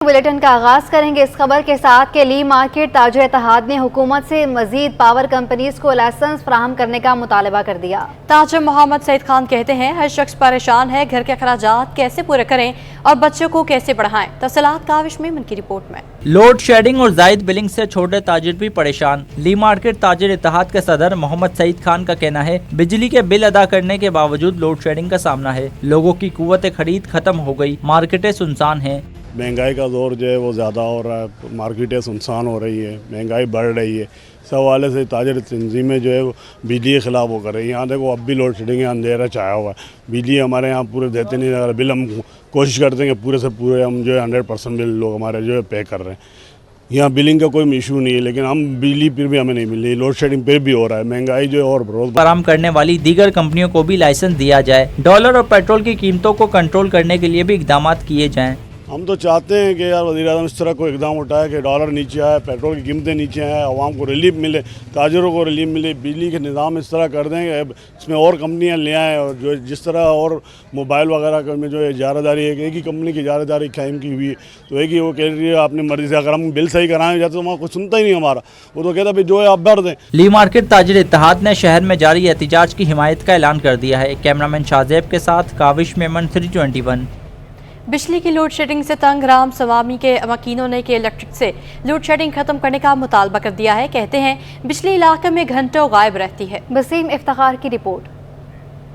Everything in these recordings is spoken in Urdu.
بلیٹن کا آغاز کریں گے اس خبر کے ساتھ کہ لی مارکیٹ تاجر اتحاد نے حکومت سے مزید پاور کمپنیز کو لائسنس فراہم کرنے کا مطالبہ کر دیا۔ تاجر محمد سعید خان کہتے ہیں ہر شخص پریشان ہے، گھر کے اخراجات کیسے پورے کریں اور بچوں کو کیسے پڑھائیں۔ تفصیلات کاوش میمن کی رپورٹ میں۔ لوڈ شیڈنگ اور زائد بلنگ سے چھوٹے تاجر بھی پریشان۔ لی مارکیٹ تاجر اتحاد کے صدر محمد سعید خان کا کہنا ہے بجلی کے بل ادا کرنے کے باوجود لوڈ شیڈنگ کا سامنا ہے، لوگوں کی قوت خرید ختم ہو گئی، مارکیٹیں سنسان ہیں۔ مہنگائی کا دور جو ہے وہ زیادہ ہو رہا ہے، مارکیٹیں سنسان ہو رہی ہے، مہنگائی بڑھ رہی ہے، اس حوالے سے تاجر تنظیمیں جو ہے وہ بجلی کے خلاف وہ کر رہی ہیں۔ یہاں دیکھو اب بھی لوڈ شیڈنگ اندھیرا چھایا ہوا ہے، بجلی ہمارے یہاں پورے دیتے نہیں، اگر بل ہم کوشش کرتے ہیں کہ پورے سے پورے ہم جو ہے 100% بل لوگ ہمارے جو ہے پے کر رہے ہیں۔ یہاں بلنگ کا کوئی ایشو نہیں ہے، لیکن ہم بجلی پھر بھی ہمیں نہیں مل رہی، لوڈ شیڈنگ پھر بھی ہو رہا ہے، مہنگائی جو ہے اور روز فراہم کرنے والی دیگر کمپنیوں کو بھی لائسنس دیا جائے، ڈالر اور پیٹرول کی قیمتوں کو کنٹرول کرنے کے لیے بھی اقدامات کیے جائیں۔ ہم تو چاہتے ہیں کہ یار وزیر اعظم اس طرح کوئی اقدام اٹھائے کہ ڈالر نیچے آئے، پیٹرول کی قیمتیں نیچے آئیں، عوام کو ریلیف ملے، تاجروں کو ریلیف ملے، بجلی کے نظام اس طرح کر دیں کہ اس میں اور کمپنیاں لے آئیں، اور جو جس طرح اور موبائل وغیرہ میں جو ہے اجارہ داری ہے کہ ایک ہی کمپنی کی اجارہ داری قائم کی ہوئی ہے، تو ایک ہی وہ کہہ رہی ہے اپنی مرضی سے، اگر ہم بل صحیح کرائیں جاتے تو وہاں کوئی سنتا ہی نہیں ہمارا، وہ تو کہتا ہے جو ہے آپ بھر دیں۔ لی مارکیٹ تاجر اتحاد نے شہر میں جاری احتجاج کی حمایت کا اعلان کر دیا ہے۔ کیمرامین شاہزیب کے ساتھ کاوش میمن 321۔ بجلی کی لوڈ شیڈنگ سے تنگ رام سوامی کے مکینوں نے کہ الیکٹرک سے لوڈ شیڈنگ ختم کرنے کا مطالبہ کر دیا ہے۔ کہتے ہیں بجلی علاقے میں گھنٹوں غائب رہتی ہے۔ وسیم افتخار کی رپورٹ۔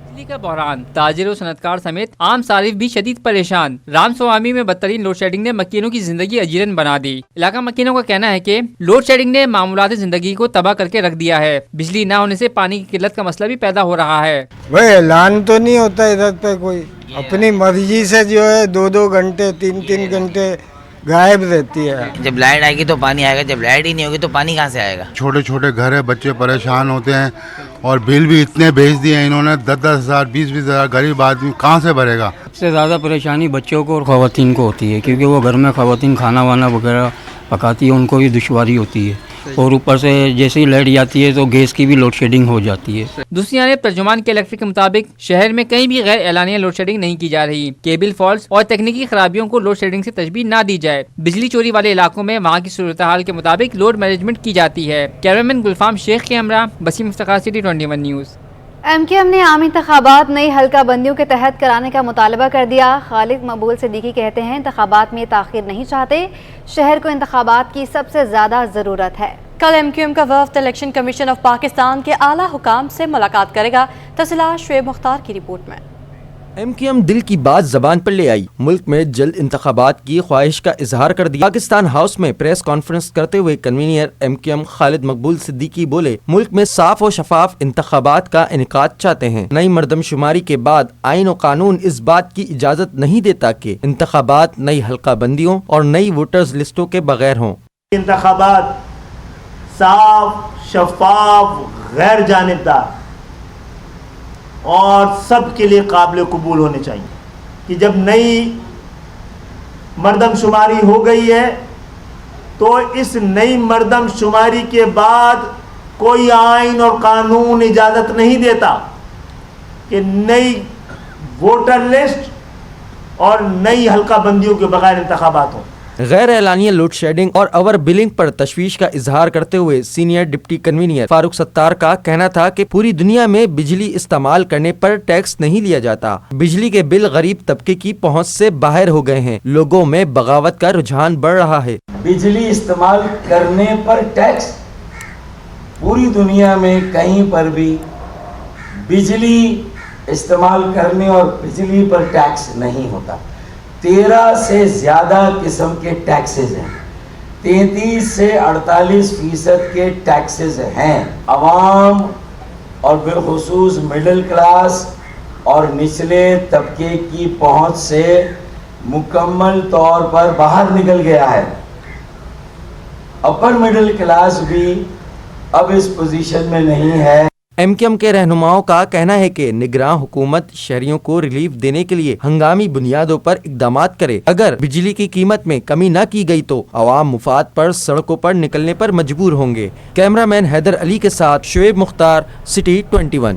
بجلی کا بحران، تاجر و صنعتکار سمیت عام صارف بھی شدید پریشان۔ رام سوامی میں بدترین لوڈ شیڈنگ نے مکینوں کی زندگی اجیرن بنا دی۔ علاقہ مکینوں کا کہنا ہے کہ لوڈ شیڈنگ نے معمولات زندگی کو تباہ کر کے رکھ دیا ہے۔ بجلی نہ ہونے سے پانی کی قلت کا مسئلہ بھی پیدا ہو رہا ہے۔ بھائی اعلان تو نہیں ہوتا ادھر پہ، کوئی اپنی مرضی سے جو ہے 2-2 گھنٹے 3-3 گھنٹے غائب رہتی ہے۔ جب لائٹ آئے گی تو پانی آئے گا، جب لائٹ ہی نہیں ہوگی تو پانی کہاں سے آئے گا؟ چھوٹے چھوٹے گھر ہے، بچے پریشان ہوتے ہیں، اور بل بھی اتنے بھیج دیے ہیں انہوں نے، 10-10 ہزار 20-20 ہزار، غریب آدمی کہاں سے بھرے گا؟ سب سے زیادہ پریشانی بچوں کو اور خواتین کو ہوتی ہے، کیونکہ وہ گھر میں خواتین کھانا وانا وغیرہ پکاتی ہے، ان کو بھی دشواری ہوتی ہے، اور اوپر سے جیسے ہی لائٹ جاتی ہے تو گیس کی بھی لوڈ شیڈنگ ہو جاتی ہے۔ دوسری جانب ترجمان کے الیکٹرک کے مطابق شہر میں کہیں بھی غیر اعلانیہ لوڈ شیڈنگ نہیں کی جا رہی۔ کیبل فالٹس اور تکنیکی خرابیوں کو لوڈ شیڈنگ سے تشبیہ نہ دی جائے۔ بجلی چوری والے علاقوں میں وہاں کی صورتحال کے مطابق لوڈ مینجمنٹ کی جاتی ہے۔ کیمرامین گلفام شیخ کے ہمراہ وسیم افتخار، سٹی 21 نیوز۔ ایم کیو ایم نے عام انتخابات نئی حلقہ بندیوں کے تحت کرانے کا مطالبہ کر دیا۔ خالد مقبول صدیقی کہتے ہیں انتخابات میں تاخیر نہیں چاہتے، شہر کو انتخابات کی سب سے زیادہ ضرورت ہے۔ کل ایم کیو ایم کا وفد الیکشن کمیشن آف پاکستان کے اعلیٰ حکام سے ملاقات کرے گا۔ تفصیلات شعیب مختار کی رپورٹ میں۔ ایم کیو ایم دل کی بات زبان پر لے آئی، ملک میں جلد انتخابات کی خواہش کا اظہار کر دیا۔ پاکستان ہاؤس میں پریس کانفرنس کرتے ہوئے کنوینر ایم کیو ایم خالد مقبول صدیقی بولے ملک میں صاف و شفاف انتخابات کا انعقاد چاہتے ہیں۔ نئی مردم شماری کے بعد آئین و قانون اس بات کی اجازت نہیں دیتا کہ انتخابات نئی حلقہ بندیوں اور نئی ووٹرز لسٹوں کے بغیر ہوں۔ انتخابات صاف، شفاف، غیر جانبدار اور سب کے لیے قابل قبول ہونے چاہیے کہ جب نئی مردم شماری ہو گئی ہے تو اس نئی مردم شماری کے بعد کوئی آئین اور قانون اجازت نہیں دیتا کہ نئی ووٹر لسٹ اور نئی حلقہ بندیوں کے بغیر انتخابات ہوں۔ غیر اعلانیہ لوڈ شیڈنگ اور اوور بلنگ پر تشویش کا اظہار کرتے ہوئے senior deputy convener Farooq Sattar کا کہنا تھا کہ پوری دنیا میں بجلی استعمال کرنے پر ٹیکس نہیں لیا جاتا، بجلی کے بل غریب طبقے کی پہنچ سے باہر ہو گئے ہیں، لوگوں میں بغاوت کا رجحان بڑھ رہا ہے۔ بجلی استعمال کرنے پر ٹیکس پوری دنیا میں کہیں پر بھی بجلی استعمال کرنے اور بجلی پر ٹیکس نہیں ہوتا۔ 13 سے زیادہ قسم کے ٹیکسز ہیں، 33 سے 48% کے ٹیکسز ہیں۔ عوام اور بالخصوص مڈل کلاس اور نچلے طبقے کی پہنچ سے مکمل طور پر باہر نکل گیا ہے۔ اپر مڈل کلاس بھی اب اس پوزیشن میں نہیں ہے۔ ایم کیو ایم کے رہنماؤں کا کہنا ہے کہ نگراں حکومت شہریوں کو ریلیف دینے کے لیے ہنگامی بنیادوں پر اقدامات کرے۔ اگر بجلی کی قیمت میں کمی نہ کی گئی تو عوام مفاد پر سڑکوں پر نکلنے پر مجبور ہوں گے۔ کیمرہ مین حیدر علی کے ساتھ Shoaib Mukhtar, city 21۔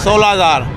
16,000।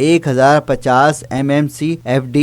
1050 MMC FD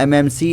MMC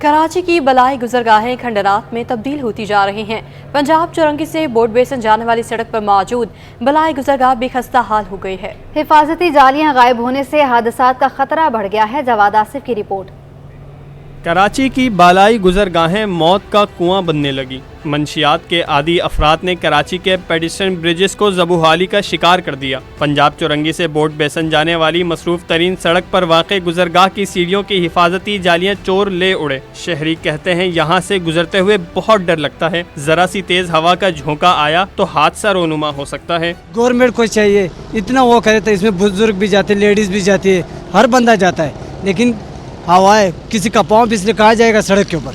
Karachi کی بلائی گزرگاہیں کھنڈرات میں تبدیل ہوتی جا رہی ہیں۔ پنجاب چورنگی سے بورڈ بیسن جانے والی سڑک پر موجود بلائی گزرگاہ بے خستہ حال ہو گئی ہے۔ حفاظتی جالیاں غائب ہونے سے حادثات کا خطرہ بڑھ گیا ہے۔ جواد آصف کی رپورٹ۔ کراچی کی بالائی گزرگاہیں موت کا کنواں بننے لگی۔ منشیات کے عادی افراد نے کراچی کے پیڈسٹرین برجز کو زبوحالی کا شکار کر دیا۔ پنجاب چورنگی سے بورڈ بیسن جانے والی مصروف ترین سڑک پر واقع گزرگاہ کی سیڑھیوں کی حفاظتی جالیاں چور لے اڑے۔ شہری کہتے ہیں یہاں سے گزرتے ہوئے بہت ڈر لگتا ہے، ذرا سی تیز ہوا کا جھونکا آیا تو حادثہ رونما ہو سکتا ہے۔ گورنمنٹ کو چاہیے اتنا وہ کرے تو اس میں بزرگ بھی جاتے ہیں، لیڈیز بھی جاتی ہے، ہر بندہ جاتا ہے، لیکن ہوائے کسی کا پاؤں پسلے کہا جائے گا سڑک کے اوپر،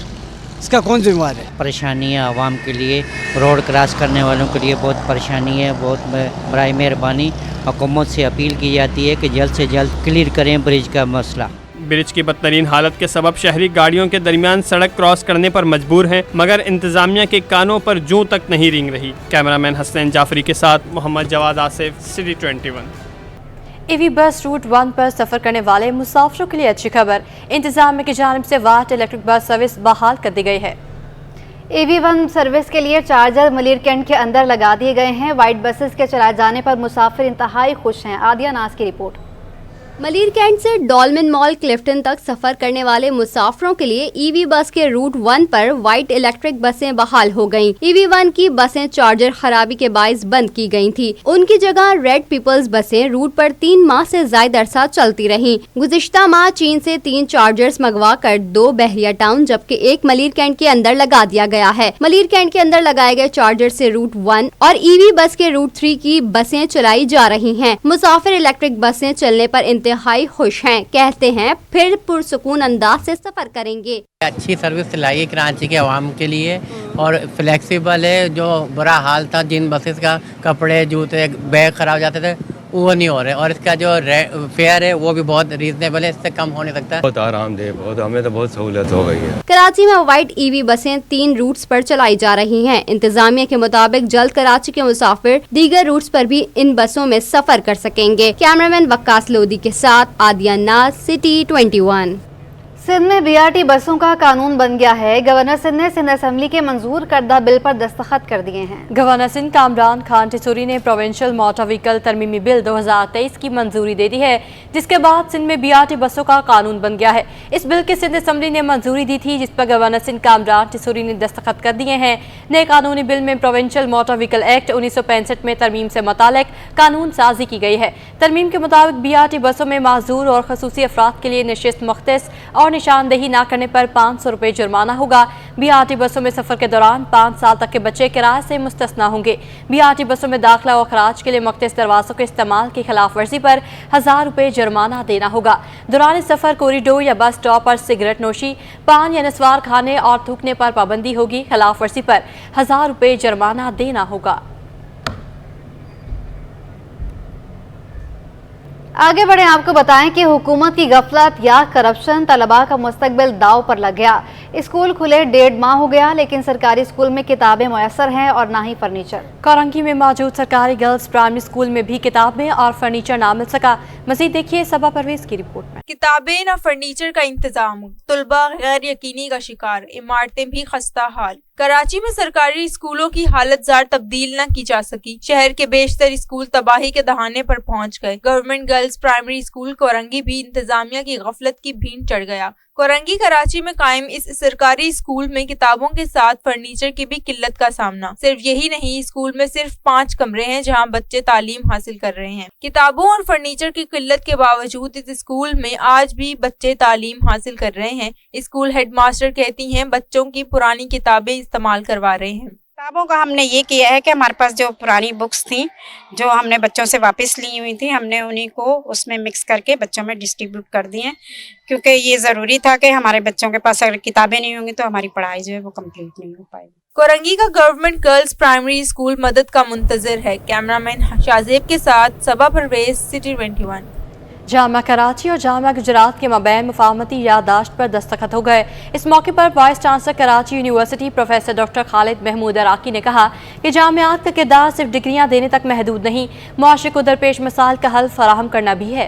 اس کا کون ذمہ دار ہے؟ پریشانی ہے عوام کے لیے، روڈ کراس کرنے والوں کے لیے بہت پریشانی ہے۔ بہت برائے مہربانی حکومت سے اپیل کی جاتی ہے کہ جلد سے جلد کلیئر کریں برج کا مسئلہ۔ برج کی بدترین حالت کے سبب شہری گاڑیوں کے درمیان سڑک کراس کرنے پر مجبور ہیں، مگر انتظامیہ کے کانوں پر جوں تک نہیں رینگ رہی۔ کیمرامین حسین جعفری کے ساتھ محمد جواد آصف، سٹی 21۔ ای وی بس روٹ 1 پر سفر کرنے والے مسافروں کے لیے اچھی خبر، انتظامیہ کی جانب سے وائٹ الیکٹرک بس سروس بحال کر دی گئی ہے۔ ای وی 1 سروس کے لیے چارجر ملیر کینٹ کے اندر لگا دیے گئے ہیں۔ وائٹ بسز کے چلائے جانے پر مسافر انتہائی خوش ہیں۔ عادیہ ناز کی رپورٹ۔ ملیر کینٹ سے ڈولمن مال کلفٹن تک سفر کرنے والے مسافروں کے لیے ای وی بس کے روٹ 1 پر وائٹ الیکٹرک بسیں بحال ہو گئیں۔ ای وی 1 کی بسیں چارجر خرابی کے باعث بند کی گئی تھی، ان کی جگہ ریڈ پیپلز بسیں روٹ پر 3 ماہ سے زائد عرصہ چلتی رہیں۔ گزشتہ ماہ چین سے 3 چارجرز منگوا کر 2 بحریہ ٹاؤن جبکہ 1 ملیر کینٹ کے اندر لگا دیا گیا ہے۔ ملیر کینٹ کے اندر لگائے گئے چارجر سے روٹ 1 اور ای وی بس کے روٹ 3 کی بسیں چلائی جا رہی ہیں۔ مسافر الیکٹرک بسیں چلنے پر انتہائی خوش ہیں، کہتے ہیں پھر پرسکون انداز سے سفر کریں گے۔ اچھی سروس چلائی ہے کراچی کے عوام کے لیے اور فلیکسیبل ہے۔ جو برا حال تھا جن بسز کا کپڑے جوتے بیگ خراب جاتے تھے وہ نہیں ہو رہے، اور اس کا جو فیئر ہے وہ بھی بہت ریزنیبل ہے، اس سے کم ہو نہیں سکتا۔ بہت آرام دہ، بہت ہمیں تو بہت سہولت ہو گئی ہے۔ کراچی میں وائٹ ای وی بسیں 3 روٹس پر چلائی جا رہی ہیں۔ انتظامیہ کے مطابق جلد کراچی کے مسافر دیگر روٹس پر بھی ان بسوں میں سفر کر سکیں گے۔ کیمرامین وقاص لودھی کے ساتھ عادیہ ناز، سٹی 21۔ سندھ میں بی آر ٹی بسوں کا قانون بن گیا ہے۔ گورنر سندھ نے سندھ اسمبلی کے منظور کردہ بل پر دستخط کر دیے ہیں۔ گورنر سندھ کامران خان ٹیسوری نے پروونشل موٹر وہیکل ترمیمی بل 2023 کی منظوری دے دی ہے، جس کے بعد سندھ میں بی آر ٹی بسوں کا قانون بن گیا ہے۔ اس بل کے سندھ اسمبلی نے منظوری دی تھی، جس پر گورنر سندھ کامران ٹیسوری نے دستخط کر دیے ہیں۔ نئے قانونی بل میں پروونشل موٹر وہیکل ایکٹ 1965 میں ترمیم سے متعلق قانون سازی کی گئی ہے۔ ترمیم کے مطابق بی آر ٹی بسوں میں معذور اور خصوصی افراد کے لیے نشست مختص اور نشاندہی نہ کرنے پر 500 روپے جرمانہ ہوگا۔ بی آر ٹی بسوں میں سفر کے دوران 5 سال تک کے بچے کرائے سے مستثنی ہوں گے۔ بی آر ٹی بسوں میں داخلہ و اخراج کے لیے مختص دروازوں کے استعمال کی خلاف ورزی پر 1000 روپے جرمانہ دینا ہوگا۔ دوران سفر کوریڈور یا بس اسٹاپ پر سگریٹ نوشی، پان یا نسوار کھانے اور تھوکنے پر پابندی ہوگی۔ خلاف ورزی پر 1000 روپے جرمانہ دینا ہوگا۔ آگے بڑھیں، آپ کو بتائیں کہ حکومت کی غفلت یا کرپشن طلباء کا مستقبل داؤ پر لگ گیا۔ اسکول کھلے 1.5 ماہ ہو گیا، لیکن سرکاری اسکول میں کتابیں میسر ہیں اور نہ ہی فرنیچر۔ کورنگی میں موجود سرکاری گرلز پرائمری اسکول میں بھی کتابیں اور فرنیچر نہ مل سکا۔ مزید دیکھیے صبا پرویز کی رپورٹ میں۔ کتابیں نہ فرنیچر کا انتظام، طلباء غیر یقینی کا شکار، عمارتیں بھی خستہ حال۔ کراچی میں سرکاری اسکولوں کی حالت زار تبدیل نہ کی جا سکی۔ شہر کے بیشتر اسکول تباہی کے دہانے پر پہنچ گئے۔ Government girls primary school Korangi بھی انتظامیہ کی غفلت کی بھینٹ چڑھ گیا۔ کورنگی کراچی میں قائم اس سرکاری اسکول میں کتابوں کے ساتھ فرنیچر کی بھی قلت کا سامنا۔ صرف یہی نہیں، اسکول میں صرف 5 کمرے ہیں جہاں بچے تعلیم حاصل کر رہے ہیں۔ کتابوں اور فرنیچر کی قلت کے باوجود اس اسکول میں آج بھی بچے تعلیم حاصل کر رہے ہیں۔ اسکول ہیڈ ماسٹر کہتی ہیں بچوں کی پرانی کتابیں استعمال کروا رہے ہیں۔ کتابوں کا ہم نے یہ کیا ہے کہ ہمارے پاس جو پرانی بکس تھیں جو ہم نے بچوں سے واپس لی ہوئی تھی، ہم نے انہی کو اس میں مکس کر کے بچوں میں ڈسٹریبیوٹ کر دی ہیں، کیونکہ یہ ضروری تھا کہ ہمارے بچوں کے پاس اگر کتابیں نہیں ہوں گی تو ہماری پڑھائی جو ہے وہ کمپلیٹ نہیں ہو پائے گی۔ کورنگی کا گورنمنٹ گرلز پرائمری اسکول مدد کا منتظر ہے۔ کیمرامین شازیب کے ساتھ صبا پرویز، سٹی 21۔ جامعہ کراچی اور جامعہ گجرات کے مابین مفاہمتی یادداشت پر دستخط ہو گئے۔ اس موقع پر vice chancellor Karachi university professor doctor Khalid Mahmood Iraqi نے کہا کہ جامعات کا کردار صرف ڈگریاں دینے تک محدود نہیں، معاشرے کو درپیش مسائل کا حل فراہم کرنا بھی ہے۔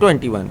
21।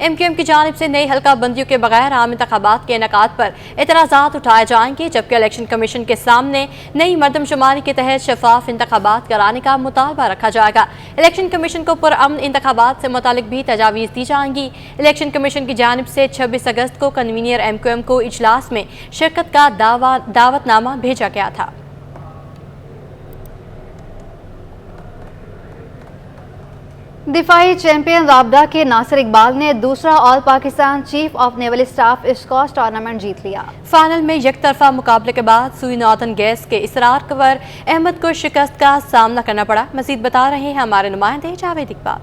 MQM کی جانب سے نئی حلقہ بندیوں کے بغیر عام انتخابات کے انعقاد پر اعتراضات اٹھائے جائیں گے، جبکہ الیکشن کمیشن کے سامنے نئی مردم شماری کے تحت شفاف انتخابات کرانے کا مطالبہ رکھا جائے گا۔ الیکشن کمیشن کو پرامن انتخابات سے متعلق بھی تجاویز دی جائیں گی۔ الیکشن کمیشن کی جانب سے 26 اگست کو کنوینر MQM کو اجلاس میں شرکت کا دعوت نامہ بھیجا گیا تھا۔ دفاعی چیمپئن رابدہ کے ناصر اقبال نے دوسرا all Pakistan chief of naval staff squash tournament جیت لیا۔ فائنل میں یک طرفہ مقابلے کے بعد سوئی نارتھن گیس کے اسرار کنور احمد کو شکست کا سامنا کرنا پڑا۔ مزید بتا رہے ہیں ہمارے نمائندے Javed Iqbal.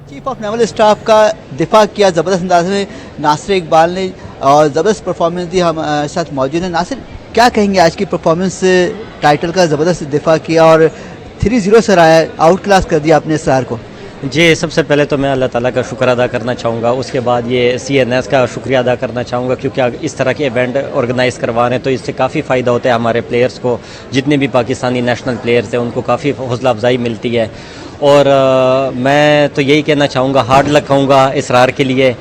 Chief of naval staff کا دفاع کیا زبردست انداز میں ناصر اقبال نے اور زبردست پرفارمنس دی، ہمارے ساتھ موجود ہیں۔ ناصر، کیا کہیں گے آج کی پرفارمنس؟ ٹائٹل کا زبردست دفاع کیا اور 3-0 سے آؤٹ کلاس کر دیا اپنے اسرار کو۔ جی، سب سے پہلے تو میں اللہ تعالیٰ کا شکر ادا کرنا چاہوں گا، اس کے بعد یہ CNS کا شکریہ ادا کرنا چاہوں گا، کیونکہ اس طرح کے ایونٹ آرگنائز کروا رہے ہیں تو اس سے کافی فائدہ ہوتا ہے ہمارے پلیئرز کو، جتنے بھی پاکستانی نیشنل پلیئرز ہیں ان کو کافی حوصلہ افزائی ملتی ہے۔ اور میں تو یہی کہنا چاہوں گا، ہارڈ لک کہوں گا اسرار کے لیے،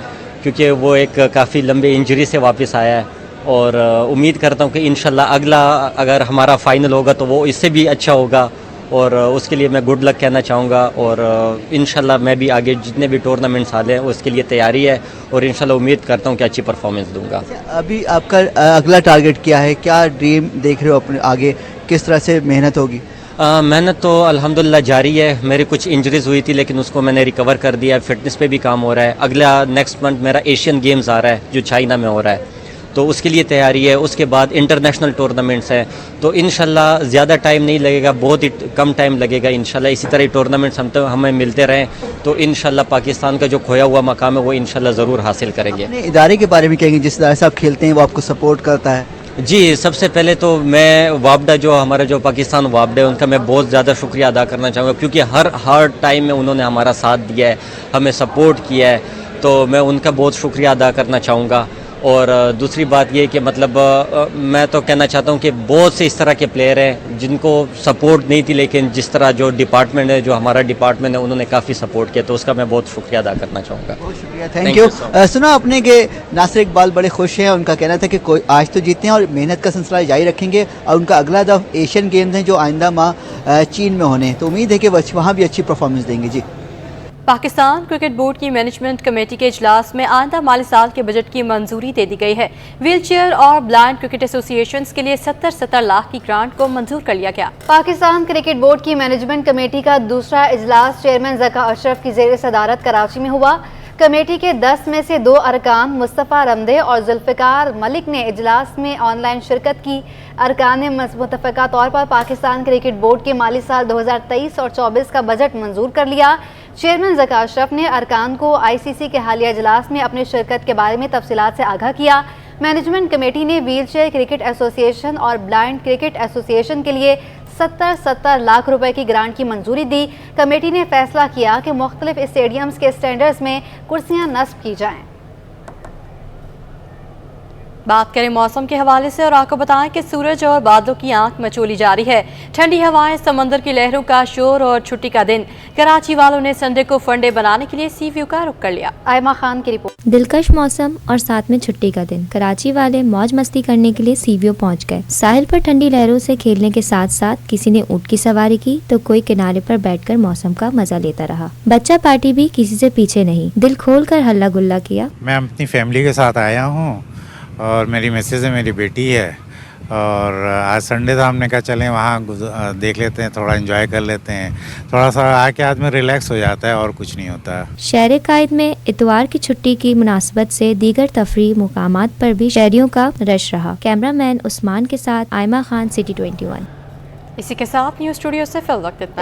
کیونکہ وہ ایک کافی لمبے انجری سے واپس آیا ہے، اور امید کرتا ہوں کہ انشاءاللہ اگلا اگر ہمارا فائنل ہوگا تو وہ اس سے بھی اچھا ہوگا، اور اس کے لیے میں گڈ لک کہنا چاہوں گا۔ اور انشاءاللہ میں بھی آگے جتنے بھی ٹورنامنٹس آ رہے ہیں اس کے لیے تیاری ہے، اور انشاءاللہ امید کرتا ہوں کہ اچھی پرفارمنس دوں گا۔ ابھی آپ کا اگلا ٹارگٹ کیا ہے؟ کیا ڈریم دیکھ رہے ہو اپنے آگے؟ کس طرح سے محنت ہوگی؟ محنت تو الحمدللہ جاری ہے۔ میری کچھ انجریز ہوئی تھی لیکن اس کو میں نے ریکور کر دیا ہے، فٹنس پہ بھی کام ہو رہا ہے۔ اگلا نیکسٹ منتھ میرا ایشین گیمز آ رہا ہے جو چائنا میں ہو رہا ہے، تو اس کے لیے تیاری ہے۔ اس کے بعد انٹرنیشنل ٹورنامنٹس ہیں، تو انشاءاللہ زیادہ ٹائم نہیں لگے گا، بہت ہی کم ٹائم لگے گا انشاءاللہ۔ اسی طرح ٹورنامنٹس ہمیں ملتے رہیں تو انشاءاللہ پاکستان کا جو کھویا ہوا مقام ہے وہ انشاءاللہ ضرور حاصل کریں گے۔ اپنے ادارے کے بارے میں کہیں گے، جس ادارے سے آپ کھیلتے ہیں وہ آپ کو سپورٹ کرتا ہے؟ جی، سب سے پہلے تو میں وابڈا جو ہمارا جو پاکستان وابڈا ہے ان کا میں بہت زیادہ شکریہ ادا کرنا چاہوں گا، کیونکہ ہر ٹائم میں انہوں نے ہمارا ساتھ دیا ہے، ہمیں سپورٹ کیا ہے، تو میں ان کا بہت شکریہ ادا کرنا چاہوں گا۔ اور دوسری بات یہ کہ مطلب میں تو کہنا چاہتا ہوں کہ بہت سے اس طرح کے پلیئر ہیں جن کو سپورٹ نہیں تھی، لیکن جس طرح جو ڈپارٹمنٹ ہے، جو ہمارا ڈپارٹمنٹ ہے، انہوں نے کافی سپورٹ کیا، تو اس کا میں بہت شکریہ ادا کرنا چاہوں گا۔ بہت شکریہ، تھینک یو۔ سنا آپ نے کہ ناصر اقبال بڑے خوش ہیں، ان کا کہنا تھا کہ آج تو جیتے ہیں اور محنت کا سلسلہ جاری رکھیں گے، اور ان کا اگلا دف ایشین گیمز ہیں جو آئندہ ماہ چین میں ہونے ہیں، تو امید ہے کہ وہاں بھی اچھی پرفارمنس دیں گے۔ جی، پاکستان کرکٹ بورڈ کی مینجمنٹ کمیٹی کے اجلاس میں آئندہ مالی سال کے بجٹ کی منظوری دے دی گئی ہے۔ ویل چیئر اور بلائنڈ کرکٹ ایسوسی ایشنز کے لیے 70 لاکھ کی گرانٹ کو منظور کر لیا گیا۔ پاکستان کرکٹ بورڈ کی مینجمنٹ کمیٹی کا دوسرا اجلاس چیئرمین ذکا اشرف کی زیر صدارت کراچی میں ہوا۔ کمیٹی کے 10 میں سے 2 ارکان مصطفیٰ رمدے اور ذوالفقار ملک نے اجلاس میں آن لائن شرکت کی۔ ارکان نے متفقہ طور پر پاکستان کرکٹ بورڈ کے مالی سال 2023 اور 24 کا بجٹ منظور کر لیا۔ چیئرمین ذکا اشرف نے ارکان کو ICC کے حالیہ اجلاس میں اپنی شرکت کے بارے میں تفصیلات سے آگاہ کیا۔ مینجمنٹ کمیٹی نے ویل چیئر کرکٹ ایسوسی ایشن اور بلائنڈ کرکٹ ایسوسی ایشن کے لیے 70 لاکھ روپے کی گرانٹ کی منظوری دی۔ کمیٹی نے فیصلہ کیا کہ مختلف اسٹیڈیمز کے سٹینڈرز میں کرسیاں نصب کی جائیں۔ بات کریں موسم کے حوالے سے اور آپ کو بتائیں کہ سورج اور بادلوں کی آنکھ مچولی جاری ہے۔ ٹھنڈی ہوائیں، سمندر کی لہروں کا شور اور چھٹی کا دن، کراچی والوں نے سنڈے کو فن ڈے بنانے کے لیے سی ویو کا رخ کر لیا۔ آئمہ خان کی رپورٹ۔ دلکش موسم اور ساتھ میں چھٹی کا دن، کراچی والے موج مستی کرنے کے لیے سی ویو پہنچ گئے۔ ساحل پر ٹھنڈی لہروں سے کھیلنے کے ساتھ ساتھ کسی نے اونٹ کی سواری کی تو کوئی کنارے پر بیٹھ کر موسم کا مزہ لیتا رہا۔ بچہ پارٹی بھی کسی سے پیچھے نہیں، دل کھول کر ہلا گلا کیا۔ میں اپنی فیملی کے ساتھ آیا ہوں اور میری مسز ہے، میری بیٹی ہے، اور آج سنڈے تھا، ہم نے کہا چلیں وہاں دیکھ لیتے ہیں، تھوڑا انجوائے کر لیتے ہیں، تھوڑا سا آ کے آدمی ریلیکس ہو جاتا ہے اور کچھ نہیں ہوتا۔ شہر قائد میں اتوار کی چھٹی کی مناسبت سے دیگر تفریح مقامات پر بھی شہریوں کا رش رہا۔ کیمرہ مین عثمان کے ساتھ آئمہ خان، سٹی 21۔ اسی کے ساتھ نیوز اسٹوڈیو سے فی الوقت اتنا۔